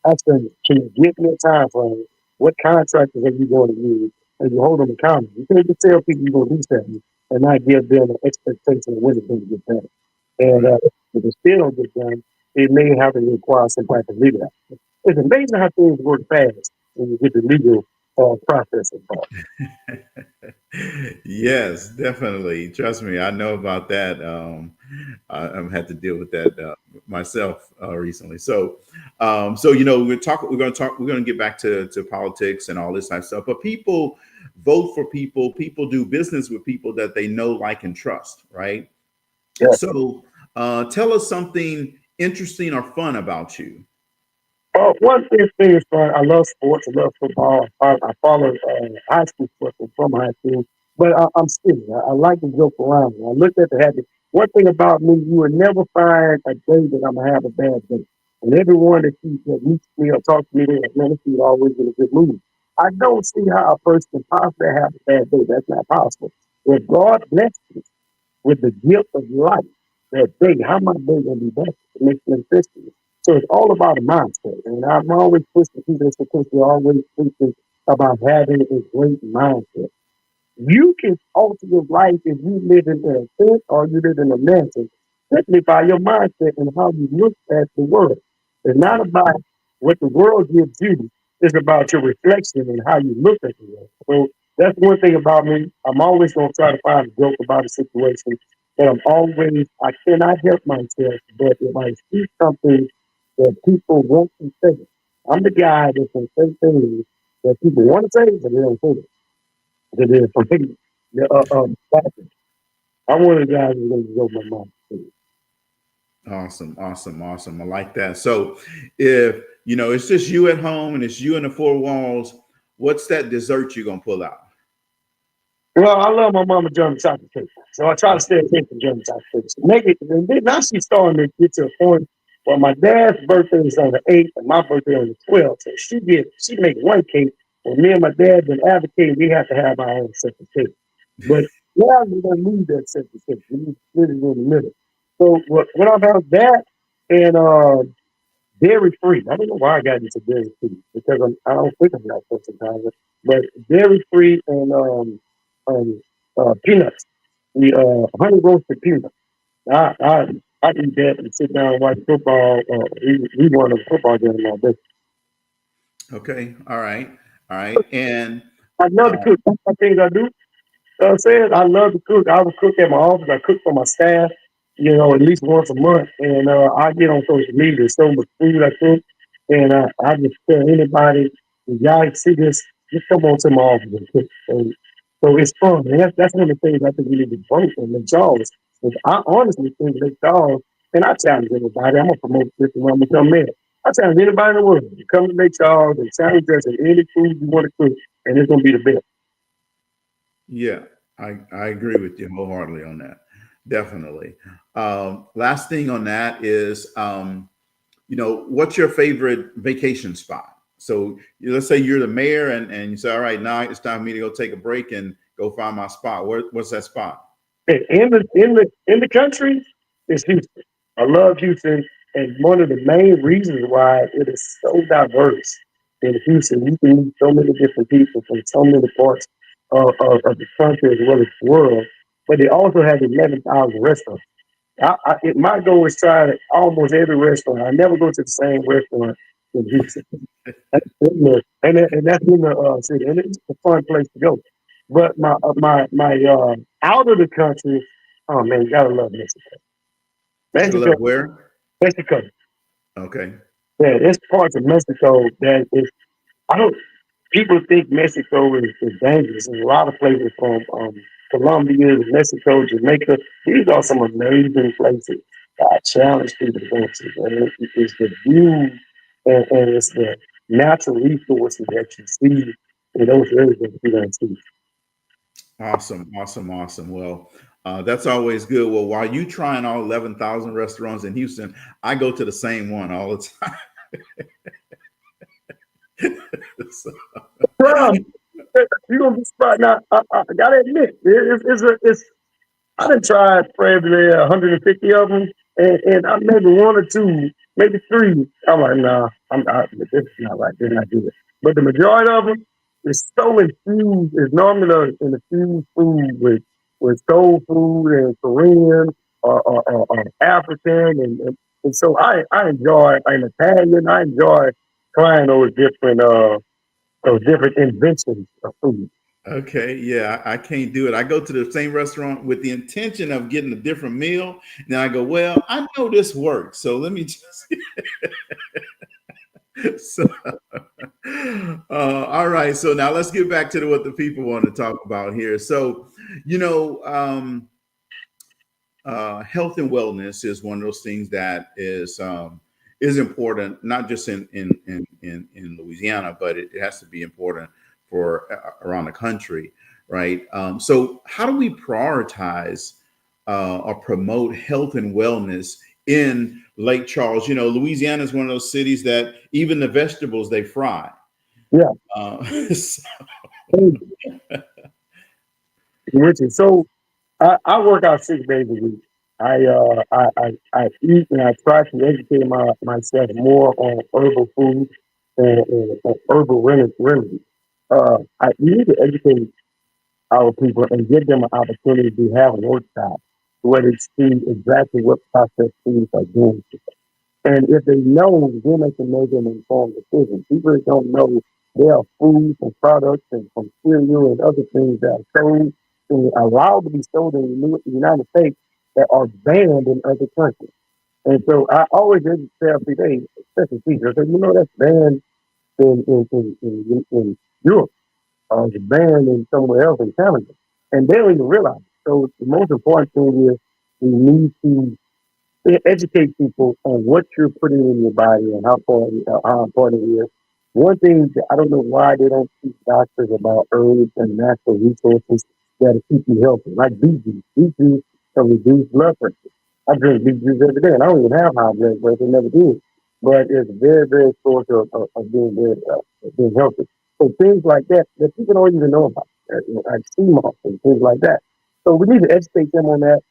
Speaker 2: Ask them, can you give me a time frame? What contractors are you going to use? And you hold them accountable. You can't just tell people you're going to do something and not give them an expectation of when it's going to get done. And
Speaker 1: Right.
Speaker 2: if it still don't get done, it may have to require some type of legal action. It's amazing how things work fast when you get the legal. processing part.
Speaker 1: Yes, definitely. Trust me, I know about that. I've had to deal with that myself recently. So you know, We're going to talk. We're going to get back to politics and all this type of stuff. But people vote for people. People do business with people that they know, like, and trust. Right.
Speaker 2: Yeah.
Speaker 1: So tell us something interesting or fun about you.
Speaker 2: One thing is fun. I love sports. I love football. I follow high school football from high school, but I'm silly. I like to joke around. I look at the habit. One thing about me, you will never find a day that I'm gonna have a bad day. And everyone that meets me or talks to me, they're like, man, this dude always in a good mood. I don't see how a person can possibly have a bad day. That's not possible. If God blesses me with the gift of life, that day, how my day gonna be better? It makes no sense to me. So it's all about a mindset. And I'm always pushing people to push you always thinking about having a great mindset. You can alter your life if you live in a tent or you live in a mansion simply by your mindset and how you look at the world. It's not about what the world gives you, it's about your reflection and how you look at the world. So that's one thing about me. I'm always going to try to find a joke about a situation, but I cannot help myself. But if I see something that people want to say, I'm the guy that can say things that people want to say, but they don't say it. That is for me. The, I'm one of the guys who's going to go my mom.
Speaker 1: Awesome, awesome, awesome. I like that. So, if you know it's just you at home and it's you in the four walls, what's that dessert you're gonna pull out?
Speaker 2: Well, I love my mama German chocolate cake, so I try to stay away from German chocolate cake. So make it. And then now she's starting to get to a point where my dad's birthday is on the 8th and my birthday on the 12th. So she make one cake, and me and my dad been advocating we have to have our own separate cake. But now we don't need that separate cake. We need to split it in the middle. So what about that and dairy free. I don't know why I got into dairy free because I don't think I'm that sometimes. But dairy free and um, peanuts, the honey roasted peanuts. I I I eat that and sit down and watch football. We won a football game all day.
Speaker 1: Okay, all right, and
Speaker 2: I love to
Speaker 1: uh,
Speaker 2: cook. That's one thing I do. I'm saying I love to cook. I would cook at my office. I cook for my staff, at least once a month. And I get on social media, so much food I cook. And I just tell anybody, if y'all see this, just come on to my office and cook. And so it's fun. And that's one of the things I think we need to vote on McDonald's. I honestly think McDonald's, and I challenge everybody, I'm going to promote this when I become mayor. I challenge anybody in the world to come to McDonald's and challenge us in any food you want to cook, and it's going to be the best.
Speaker 1: yeah, I agree with you wholeheartedly on that. Definitely. Last thing on that is, what's your favorite vacation spot? So let's say you're the mayor and you say, all right, now it's time for me to go take a break and go find my spot. What's that spot?
Speaker 2: In the country is Houston. I love Houston, and one of the main reasons why it is so diverse in Houston, you can meet so many different people from so many parts of the country as well as the world. But they also have 11,000 restaurants. My goal is try almost every restaurant. I never go to the same restaurant in Houston. And that's in the city, and it's a fun place to go. But my out of the country, oh man, you gotta love Mexico.
Speaker 1: You gotta
Speaker 2: Mexico,
Speaker 1: love where?
Speaker 2: Mexico.
Speaker 1: Okay.
Speaker 2: Yeah, there's parts of Mexico that is. I don't. People think Mexico is dangerous. There's a lot of places from Colombia, Mexico, Jamaica. These are some amazing places that I challenge people to go to. And it's the view and it's the natural resources that you see in those areas that you don't see.
Speaker 1: Awesome, awesome, awesome. Well, that's always good. Well, while you trying all 11,000 restaurants in Houston, I go to the same one all the time. So,
Speaker 2: Well, you're gonna be surprised. Now, I gotta admit, it's I done tried probably 150 of them, and I maybe one or two, maybe three. I'm like, nah, this is not right. They're not good. But the majority of them is so infused. It's normally an infused food with soul food and Korean or African, and so I enjoy an Italian. I enjoy trying those different of different inventions of food.
Speaker 1: Okay, yeah, I can't do it. I go to the same restaurant with the intention of getting a different meal. Then I go, well, I know this works, so let me just. So, all right. So now let's get back to what the people want to talk about here. So, you know, health and wellness is one of those things that is important, not just in Louisiana, but it has to be important for around the country, right? So, how do we prioritize or promote health and wellness in Lake Charles? You know, Louisiana is one of those cities that even the vegetables they fry.
Speaker 2: Yeah.
Speaker 1: So,
Speaker 2: Richard. So I work out 6 days a week. I eat and I try to educate myself more on herbal food and herbal remedies. I need to educate our people and give them an opportunity to have an workshop where they see exactly what processed foods are doing. And if they know, then they can make an informed decision. People that don't know, there are foods and products and from cereal and other things that are sold and allowed to be sold in the United States that are banned in other countries. And so I always tell people, hey, especially teachers, I say, you know, that's banned in Europe, or it's banned in somewhere else in Canada. And they don't even realize it. So the most important thing is we need to educate people on what you're putting in your body and how important it is. One thing that I don't know why they don't teach doctors about herbs and natural resources that keep you healthy, like beet juice. Beet juice can reduce blood pressure. I drink beet juice every day, and I don't even have high blood pressure, never did. But it's very, very source of being healthy. So things like that people don't even know about, like sea moss and things like that. So we need to educate them on that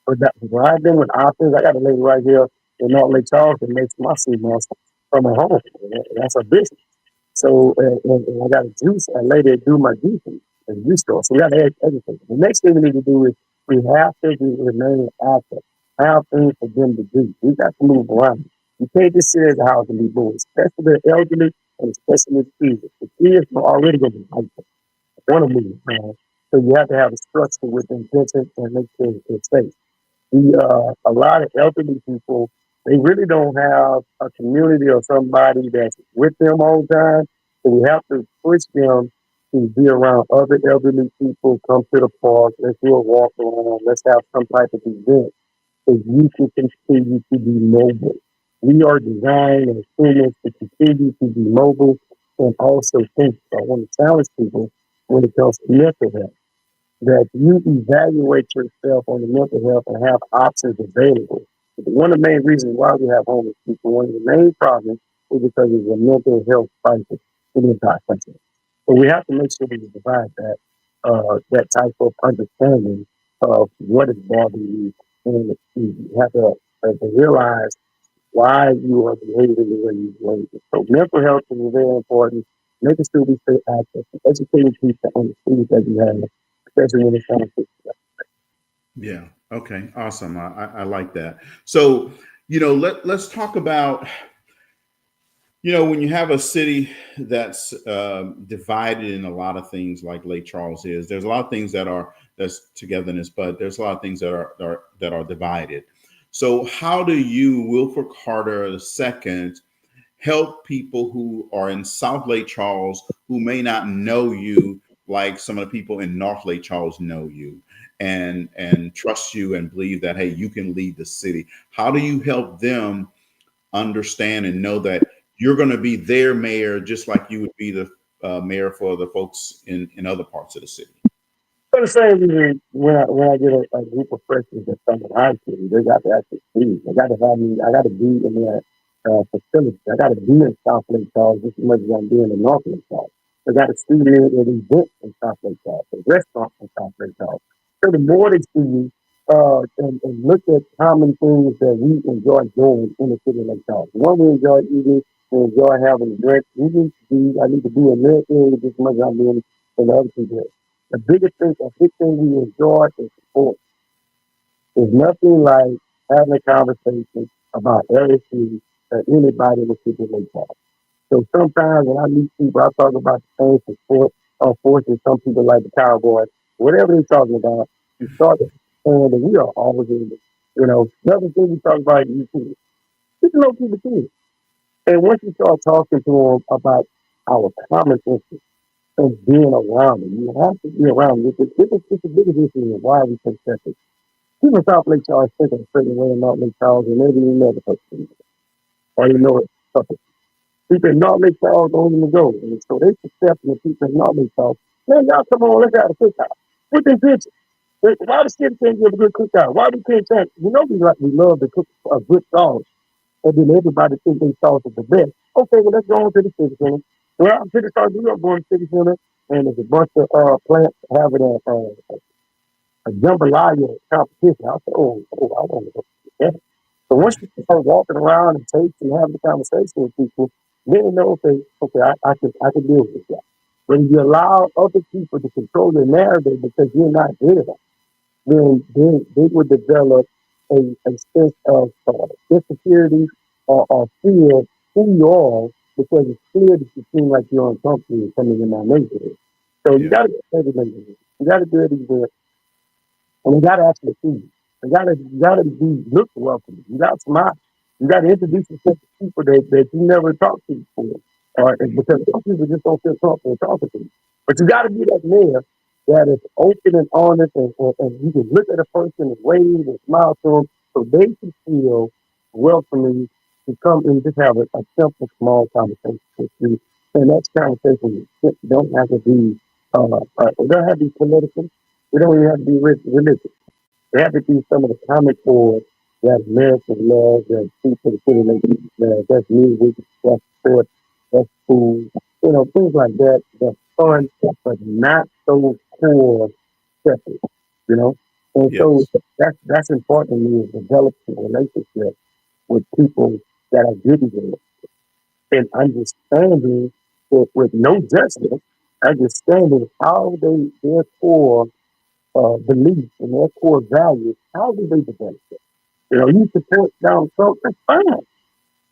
Speaker 2: but that, when I've been with options, I got a lady right here in North Lake Charles that makes my sea moss from her home. That's a business. So, and I got a lady that do my juicing in the juice store. So we got to educate. The next thing we need to do is we have to remain active, have things for them to do. We got to move around. You can't just sit at the house and be bored, especially the elderly and especially the kids. The kids are already going to be like want to move around. So you have to have a structure with intention and make sure it's safe. A lot of elderly people, they really don't have a community or somebody that's with them all the time. So we have to push them to be around other elderly people, come to the park, let's do a walk around, let's have some type of event so you can continue to be mobile. We are designed as humans to continue to be mobile and also think. So I want to challenge people when it comes to mental health that you evaluate yourself on the mental health and have options available. One of the main reasons why we have homeless people, one of the main problems is because it's a mental health crisis in the entire country. So we have to make sure we provide that type of understanding of what is bothering you, and you have to realize why you are behaving the way you behave. So mental health is very important. Making sure we stay active, educating people on the things that you have, especially when it comes to
Speaker 1: yeah. Okay. Awesome. I like that. So, you know, let's talk about, you know, when you have a city that's divided in a lot of things like Lake Charles is, there's a lot of things that's togetherness, but there's a lot of things that are divided. So how do you, Wilford Carter II, help people who are in South Lake Charles who may not know you like some of the people in North Lake Charles know you and trust you and believe that, hey, you can lead the city? How do you help them understand and know that you're going to be their mayor just like you would be the mayor for the folks in other parts of the city?
Speaker 2: for the same reason, when I get a group of freshmen that come to high school, they got to actually see. They got to have me. I got to be in their facility. I got to be in South Lake Charles just as much as I'm being in North Lake Charles. I got to see me at events in South Lake Charles, a restaurant in South Lake Charles. So the more they see you and look at common things that we enjoy doing in the city of Lake Charles. One, we enjoy eating. We enjoy having a drink. I need to be in their area just as much as I'm being in the other people. A big thing we enjoy is sport. There's nothing like having a conversation about LSU that anybody in the people may talk. So sometimes when I meet people, I talk about the things for sport. Unfortunately, some people like the Cowboys, whatever they're talking about, you start to understand that we are always in it. Another thing we talk about is YouTube. People know people too. And once you start talking to them about our common interest and being around it, you have to be around it. It's the biggest issue of why we think that people in South Lake Charles think of a certain way in North Lake Charles and maybe you never touch it. Or you know it. People in North Lake Charles don't even go. And so they accepting the people in North Lake Charles. Man, y'all come on, let's have a cookout. Put this picture. Why the city can't give a good cookout? Why we can't say, we love to cook a good sauce. And then everybody think they sauce is the best. Okay, well, let's go on to the city center. Well, I'm city center, New York going to the city center, and there's a bunch of plants having a jambalaya competition. I said, I want to go to that. So once you start walking around and taste and having a conversation with people, then you know, okay, I can deal with that. When you allow other people to control the narrative because you're not there, then they would develop a sense of insecurity or fear of who you are because it's clear that you seem like you're uncomfortable coming in my neighborhood. So you
Speaker 1: Yeah.
Speaker 2: got to be able to you got to do it and you got to actually see. You gotta be look welcome. You gotta smile. You gotta introduce yourself to people that you never talked to before. Or because some people just don't feel comfortable talking to you. But you gotta be that man that is open and honest and you can look at a person and wave and smile to them so they can feel welcoming to come and just have a simple small conversation with you. And that conversation don't have to be it don't have to be political. It don't even have to be religious. They have to be some of the comic core that American love, that people feel like that's music, that's sport, that's food, things like that. That's fun, but not so core separate, you know. And so
Speaker 1: Yes.
Speaker 2: that's important to me is developing a relationship with people that are giving you and understanding with no judgment, understanding how their core beliefs and their core values, how do they develop it? You support Donald Trump, that's fine.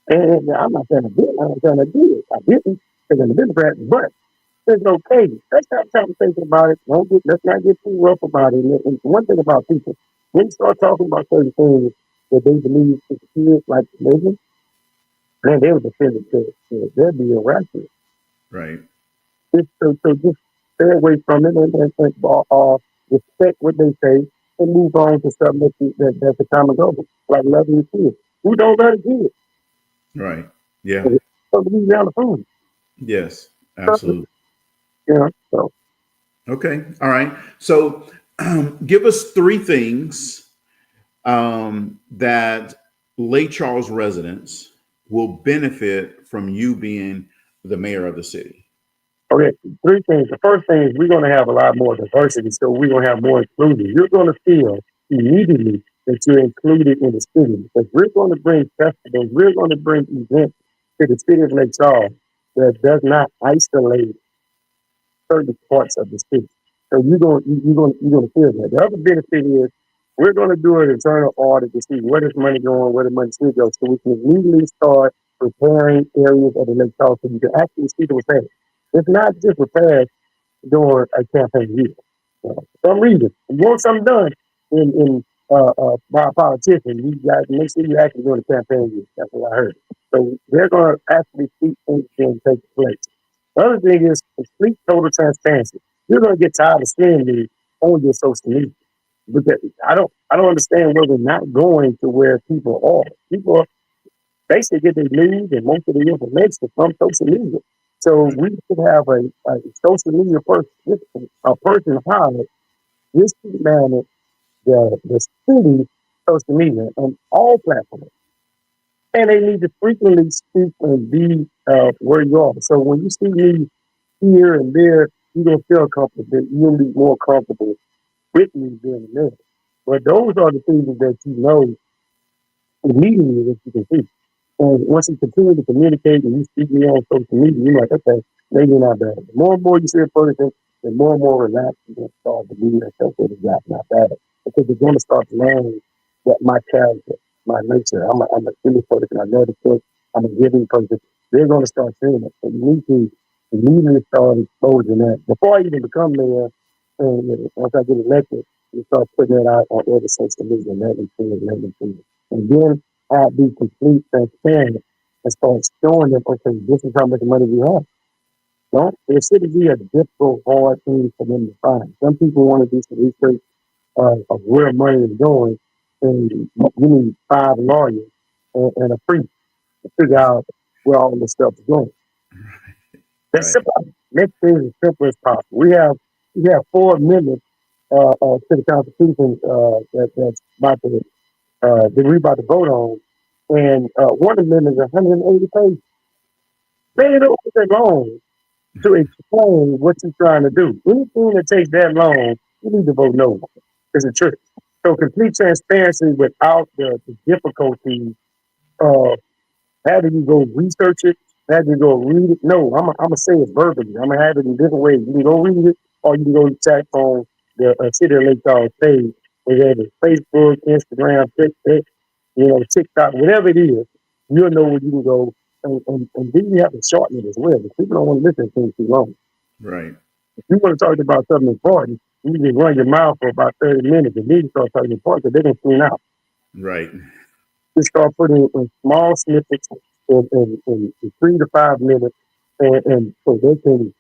Speaker 2: And I'm not saying I did, I'm not saying I did. I didn't because I'm a Democrat, but it's okay. Let's have a conversation about it. Let's not get too rough about it. And one thing about people, when you start talking about certain things that they believe is good, like religion, man, they would defend it they'd be irrational.
Speaker 1: Right.
Speaker 2: So just stay away from it and respect what they say and move on to something that's a common goal, like loving your kids. Who don't love the kids?
Speaker 1: Right. Yeah.
Speaker 2: So be down the food.
Speaker 1: Yes. Absolutely.
Speaker 2: So
Speaker 1: Okay. All right. So, give us three things that Lake Charles residents will benefit from you being the mayor of the city.
Speaker 2: okay, three things. The first thing is we're gonna have a lot more diversity, so we're gonna have more inclusion. You're gonna feel immediately that you're included in the city because we're gonna bring festivals, we're gonna bring events to the city of Lake Charles that does not isolate certain parts of the city. So you're gonna feel that. The other benefit is we're gonna do an internal audit to see where is money going, where the money should go, so we can immediately start preparing areas of the Lake Charles so you can actually see the repairs. It's not just repairs during a campaign year. For some reason, if you want something done by a politician, you got to make sure you're actually doing a campaign year. That's what I heard. So they're going to actually see things can take place. The other thing is complete total transparency. You're going to get tired of seeing me on your social media because I don't understand where we're not going to where people are. People basically get their news and most of the information from social media. So
Speaker 1: Right.
Speaker 2: we should have a social media person, a person hired just to manage the city social media on all platforms. And they need to frequently speak and be where you are. So when you see me here and there, you're going to feel comfortable. You'll be more comfortable with me being there. But those are the things that you know immediately that you can see. And once you continue to communicate and you speak me on social media, you're like, okay, maybe not bad. The more and more you see a person, the more and more relaxed you're going to start to be yourself with the not bad. Because you're going to start to learn that my character, my nature, I'm a silly person, I love to cook, I'm a giving person. they're going to start seeing it. So you need to immediately start exposing that before I even become mayor. And once I get elected, you start putting it out on every social media, let them see it, let them see it. And then I'll be complete transparent and start showing them, okay, this is how much money we have. Don't it shouldn't be a difficult, hard thing for them to find. Some people want to do some research of where money is going, and you need 5 lawyers and a priest to figure out where all this stuff is going. That's
Speaker 1: Right.
Speaker 2: simple. Make things as simple as possible. We have 4 amendments to the Constitution that's about to that we're about to vote on, and one amendment is 180 pages. Man, it don't take that long to explain what you're trying to do. Anything that takes that long, you need to vote no. It's a trick. So complete transparency without the difficulty of having you go research it, having you go read it. No, I'm gonna say it verbally. I'm gonna have it in different ways. You can go read it, or you can go check on the City of Lake Charles page, whether it's Facebook, Instagram, TikTok, whatever it is. You'll know where you can go, and then you have to shorten it as well. Because people don't want to listen to things too long.
Speaker 1: Right.
Speaker 2: If you want to talk about something important, you just run your mouth for about 30 minutes and then you start talking important because they're going to tune out.
Speaker 1: Right.
Speaker 2: Just start putting in small snippets in 3 to 5 minutes and so they can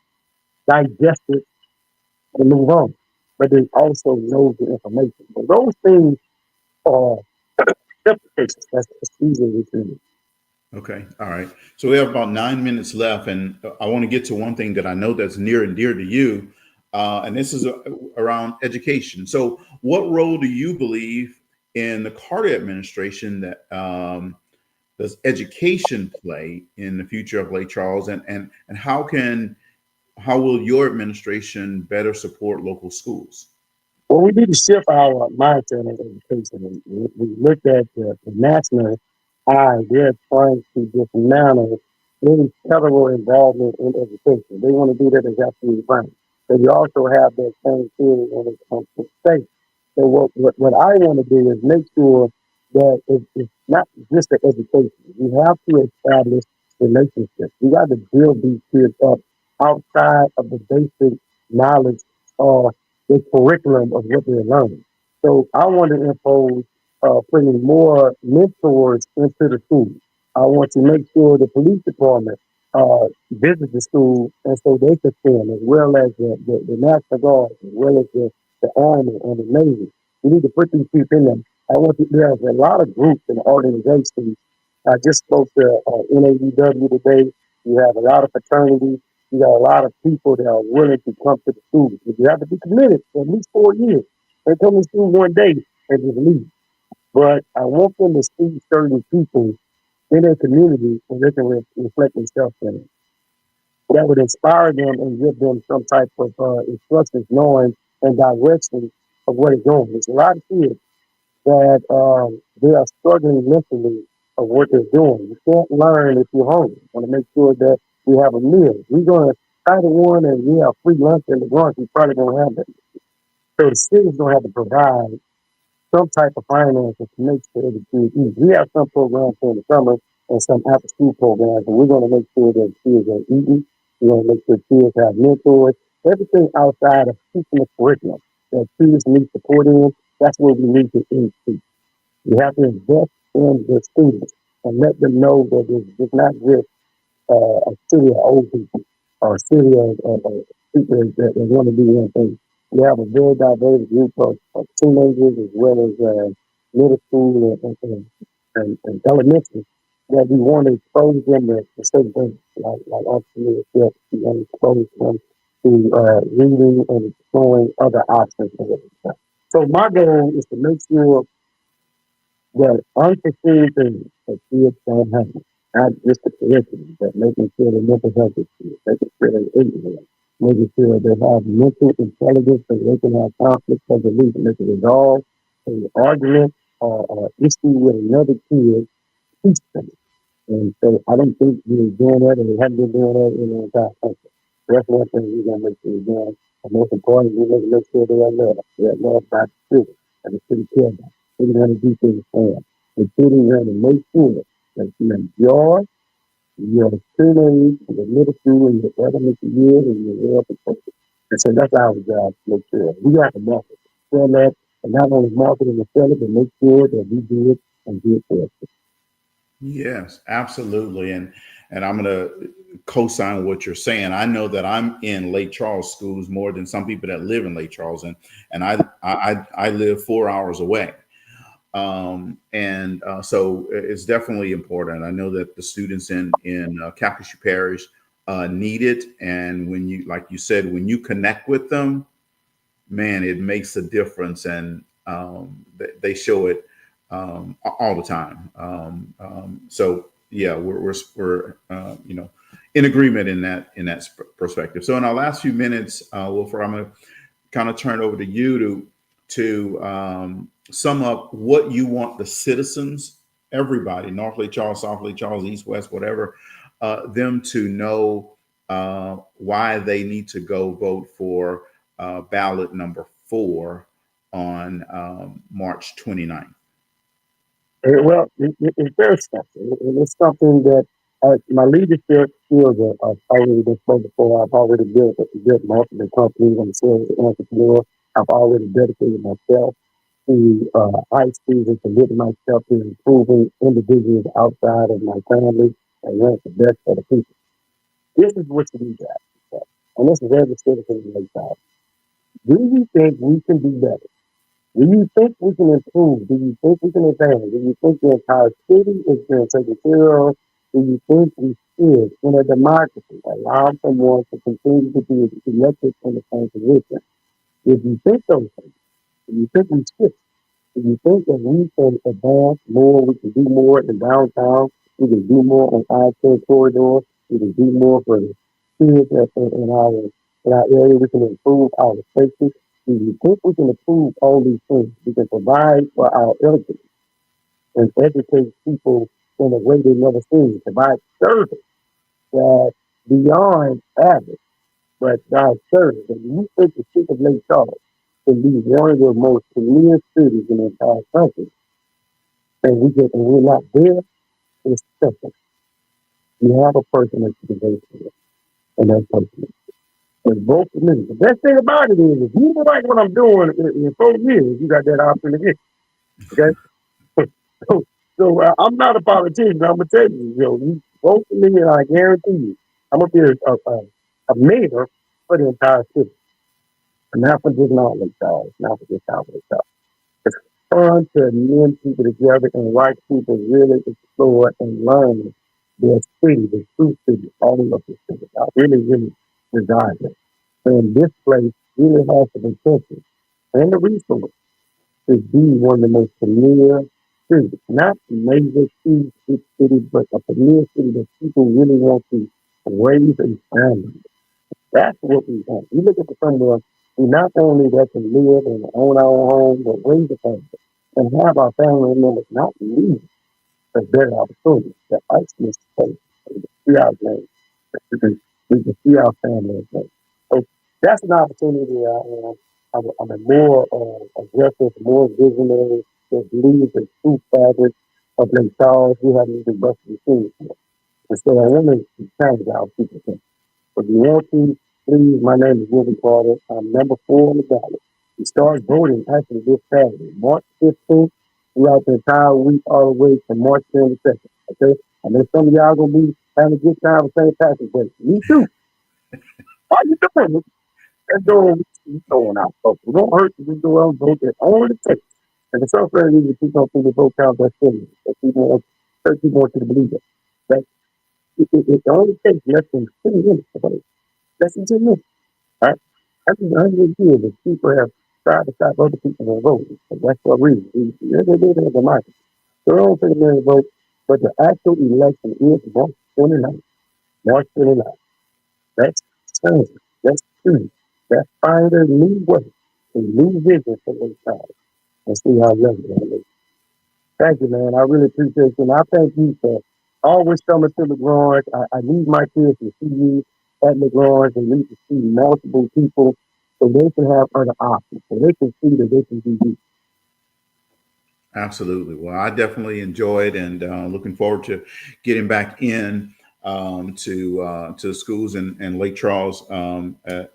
Speaker 2: digest it and move on. But they also know the information. So those things are simplifications. That's easy to do.
Speaker 1: Okay. All right. So we have about 9 minutes left, and I want to get to one thing that I know that's near and dear to you, and this is around education. So, what role do you believe in the Carter administration that does education play in the future of Lake Charles, and how will your administration better support local schools?
Speaker 2: Well, we need to shift our mindset in education. We looked at the national eye. They're trying to dismantle any federal involvement in education. They want to do that as absolutely fine. But you also have that same thing when it comes to state. So what I want to do is make sure that it's not just the education. We have to establish relationships. We got to build these kids up outside of the basic knowledge of the curriculum of what they're learning. So I want to impose putting more mentors into the school. I want to make sure the police department visit the school and so they can stand, as well as the National Guard, as well as the Army and the Navy. We need to put these people in them. There's a lot of groups and organizations. I just spoke to NABW today. You have a lot of fraternities. You got a lot of people that are willing to come to the school. But you have to be committed for at least 4 years. They come to school one day and just leave. But I want them to see certain people in their community so they can reflect themselves in it. That would inspire them and give them some type of instructions, knowing and direction of where they're going. There's a lot of kids that they are struggling mentally of what they're doing. You can't learn if you're hungry. You want to make sure that we have a meal. We're going to try to one and we have free lunch in the brunch. We probably don't have that. So the city's going to have to provide some type of finances to make sure the kids eat. We have some programs in the summer and some after school programs, and we're going to make sure that kids are eating. We're going to make sure kids have mentors. Everything outside of teaching the curriculum that kids need support in, that's where we need to increase. We have to invest in the students and let them know that it's not just a city of old people or a city of people that want to do one thing. We have a very diverse group of teenagers as well as middle school and elementary that we want to expose them to certain things like entrepreneurship. We want to expose them to reading and exploring other options. So my goal is to make sure that unforeseen things that kids don't happen. Not just the curriculum, but making sure their mental health is good, making sure they're ignorant, making sure they have mental intelligence so they can have conflict resolution, they can resolve an argument or issue with another kid peacefully. And so I don't think we're doing that and we haven't been doing that in the entire country. So that's one thing we're going to make sure we're doing. And most importantly, we're going to make sure they are loved. They are loved by the city and the city care about. We're going to do things for them. The city is going to make sure that you enjoy Your teenage, your middle school, and your elementary years, and your upper school. And so that's our job to make sure. We have to market, sell that, and not only market and sell it, but make sure that we do it and do it for us.
Speaker 1: Yes, absolutely. And I'm going to co-sign what you're saying. I know that I'm in Lake Charles schools more than some people that live in Lake Charles, and I live 4 hours away. And so it's definitely important. I know that the students in Calcasieu Parish need it, and when you, like you said, when you connect with them, man, it makes a difference, and they show it all the time. So yeah, we're in agreement in that perspective. So in our last few minutes, Wilford, I'm going to kind of turn it over to you to sum up what you want the citizens, everybody, North Lake Charles, South Lake Charles, East, West, whatever, them to know why they need to go vote for ballot number 4 on March 29th.
Speaker 2: Well, it's very special. It's something that my leadership skills are already been spoken for. I've already built multiple companies. I'm still an entrepreneur. I've already dedicated myself to high schools and committed myself to improving individuals outside of my family and want the best for the people. This is what you need to ask yourself. And this is every citizen in the side. Do you think we can do better? Do you think we can improve? Do you think we can advance? Do you think the entire city is being taken care of? Do you think we should, in a democracy, allow someone to continue to be elected in the same position? If you think those things, do you think we should? Do you think that we can advance more? We can do more in downtown. We can do more on I-10 corridors. We can do more for the kids in our area. We can improve our safety. Do you think we can improve all these things? We can provide for our elders and educate people in a way they never seen. Provide service that beyond average, but our service. And you think the city of Lake Charles can be one of the most premier cities in the entire country, and we're not there, it's simple. You have a person that you can vote for, and that person. And vote for me. The best thing about it is, if you don't like what I'm doing in 4 years, you got that option again. Okay? So I'm not a politician. I'm gonna tell you, you vote for me, and I guarantee you, I'm gonna be a mayor for the entire city, and not for just North Lake Charles, not for just South Lake Charles. It's fun to lend people together and watch people really explore and learn their city, the true city, all of the city. I really, really desire it. And this place really has the potential and the resource to be one of the most premier cities, not major huge big city, but a premier city that people really want to raise a family. That's what we want. We look at the somewhere we not only that can live and own our own home, but raise a family and have our family members not leave a better opportunity. The isolate space, see our game, we can see our family again. So that's an opportunity I am. I'm a more aggressive, more visionary that believes in true fabric of themselves. We haven't even busted the things. And so I want to challenge our people. If you want to, please, my name is Wilford Carter. I'm number 4 on the ballot. We start voting actually this Saturday, March 15th, throughout the entire week, all the way to March 22nd. Okay? I know some of y'all gonna be having a good time with St. Patrick's Day. Me too. Why you doing it? Let's go throwing out folks. We don't hurt if we go out and vote. That's all it takes. And the some friends need to keep on through the vote count that's in. That people want, church people want you to believe it. That it only takes less than 10 minutes to vote. Less than 10 minutes. Right? That's 100 years that people have tried to stop other people from voting. And that's what they're doing in democracy. They're all for the man to vote, but the actual election is March 29th. March 29th. That's change. That's true. That's find a new way, a new vision for this time, and see how young they are. Thank you, man. I really appreciate you. And I thank you for always coming to LaGrange. I need my kids to see you at LaGrange and need to see multiple people so they can have other options, so they can see that they can do this.
Speaker 1: Absolutely. Well, I definitely enjoyed and looking forward to getting back in. to schools in Lake Charles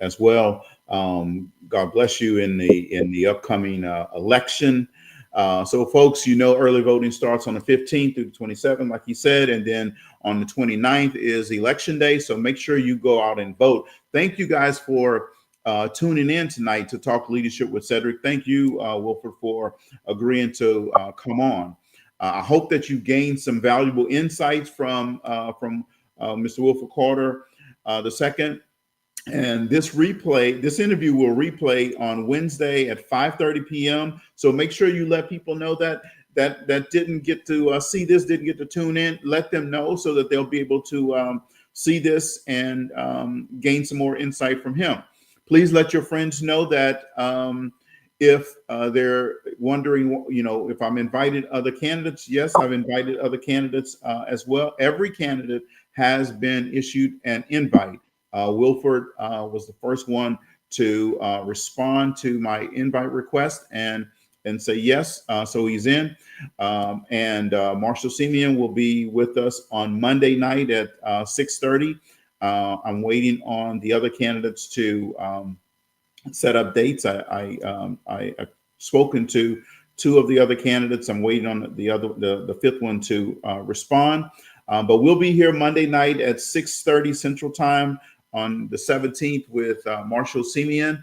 Speaker 1: as well. God bless you in the upcoming election. So, folks, early voting starts on the 15th through the 27th, like he said, and then on the 29th is election day. So make sure you go out and vote. Thank you guys for tuning in tonight to Talk Leadership with Cedric. Thank you, Wilford, for agreeing to come on. I hope that you gained some valuable insights from Mr. Wilford Carter the second. And this interview will replay on Wednesday at 5:30 p.m. So make sure you let people know that didn't get to see this, didn't get to tune in. Let them know so that they'll be able to see this and gain some more insight from him. Please let your friends know that if they're wondering, if I'm invited other candidates. Yes, I've invited other candidates as well. Every candidate has been issued an invite. Wilford was the first one to respond to my invite request and say yes. So he's in. And Marshall Simeon will be with us on Monday night at 6:30. I'm waiting on the other candidates to set up dates. I've spoken to two of the other candidates. I'm waiting on the fifth one to respond. But we'll be here Monday night at 6:30 Central Time on the 17th with Marshall Simeon.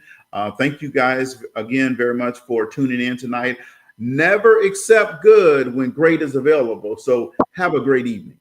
Speaker 1: Thank you guys again very much for tuning in tonight. Never accept good when great is available. So have a great evening.